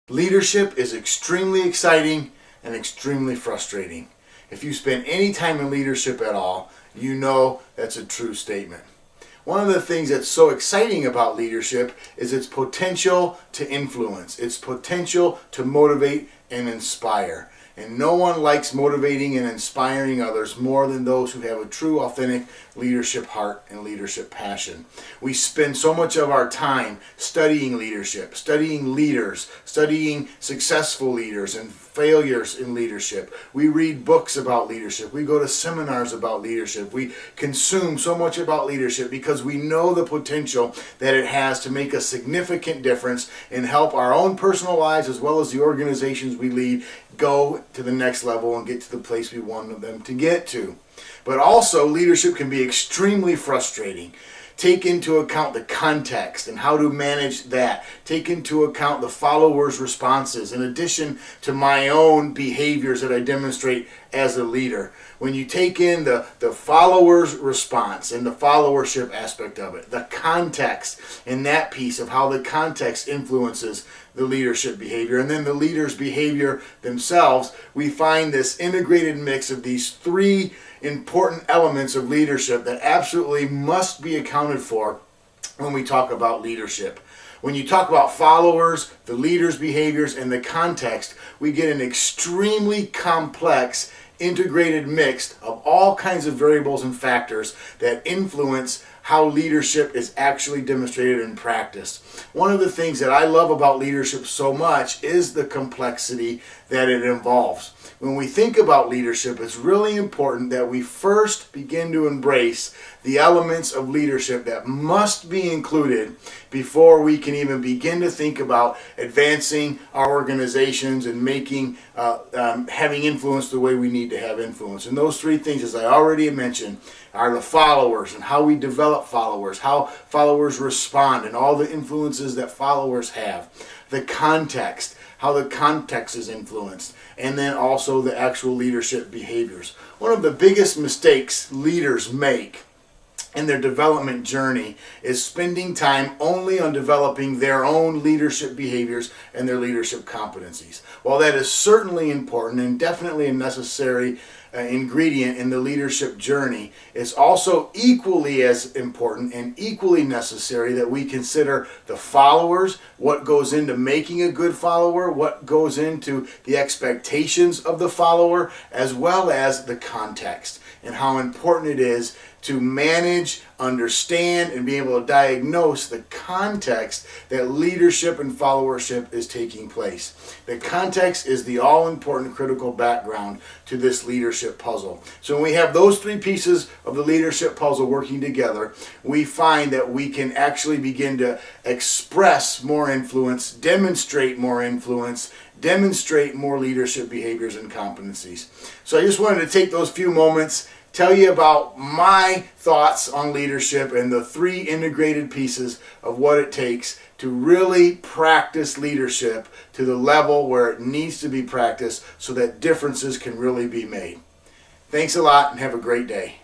Leadership is extremely exciting and extremely frustrating. If you spend any time in leadership at all, you know that's a true statement. One of the things that's so exciting about leadership is its potential to influence, its potential to motivate and inspire. And no one likes motivating and inspiring others more than those who have a true, authentic leadership heart and leadership passion. We spend so much of our time studying leadership, studying leaders, studying successful leaders and failures in leadership. We read books about leadership. We go to seminars about leadership. We consume so much about leadership because we know the potential that it has to make a significant difference and help our own personal lives as well as the organizations we lead go to the next level and get to the place we want them to get to. But also, leadership can be extremely frustrating. Take into account the context and how to manage that. Take into account the followers' responses in addition to my own behaviors that I demonstrate as a leader. When you take in the followers' response and the followership aspect of it, the context and that piece of how the context influences the leadership behavior, and then the leader's behavior themselves, we find this integrated mix of these three important elements of leadership that absolutely must be accounted for when we talk about leadership. When you talk about followers, the leader's behaviors, and the context, we get an extremely complex integrated mix of all kinds of variables and factors that influence how leadership is actually demonstrated in practice. One of the things that I love about leadership so much is the complexity that it involves. When we think about leadership, it's really important that we first begin to embrace the elements of leadership that must be included before we can even begin to think about advancing our organizations and making, having influence the way we need to have influence. And those three things, as I already mentioned, are the followers and how we develop followers, how followers respond, and all the influences that followers have. The context, how the context is influenced, and then also the actual leadership behaviors. One of the biggest mistakes leaders make in their development journey is spending time only on developing their own leadership behaviors and their leadership competencies. While that is certainly important and definitely a necessary ingredient in the leadership journey, it's also equally as important and equally necessary that we consider the followers, what goes into making a good follower, what goes into the expectations of the follower, as well as the context and how important it is to manage, understand, and be able to diagnose the context that leadership and followership is taking place. The context is the all-important critical background to this leadership puzzle. So when we have those three pieces of the leadership puzzle working together, we find that we can actually begin to express more influence, demonstrate more influence, demonstrate more leadership behaviors and competencies. So I just wanted to take those few moments, tell you about my thoughts on leadership and the three integrated pieces of what it takes to really practice leadership to the level where it needs to be practiced so that differences can really be made. Thanks a lot and have a great day.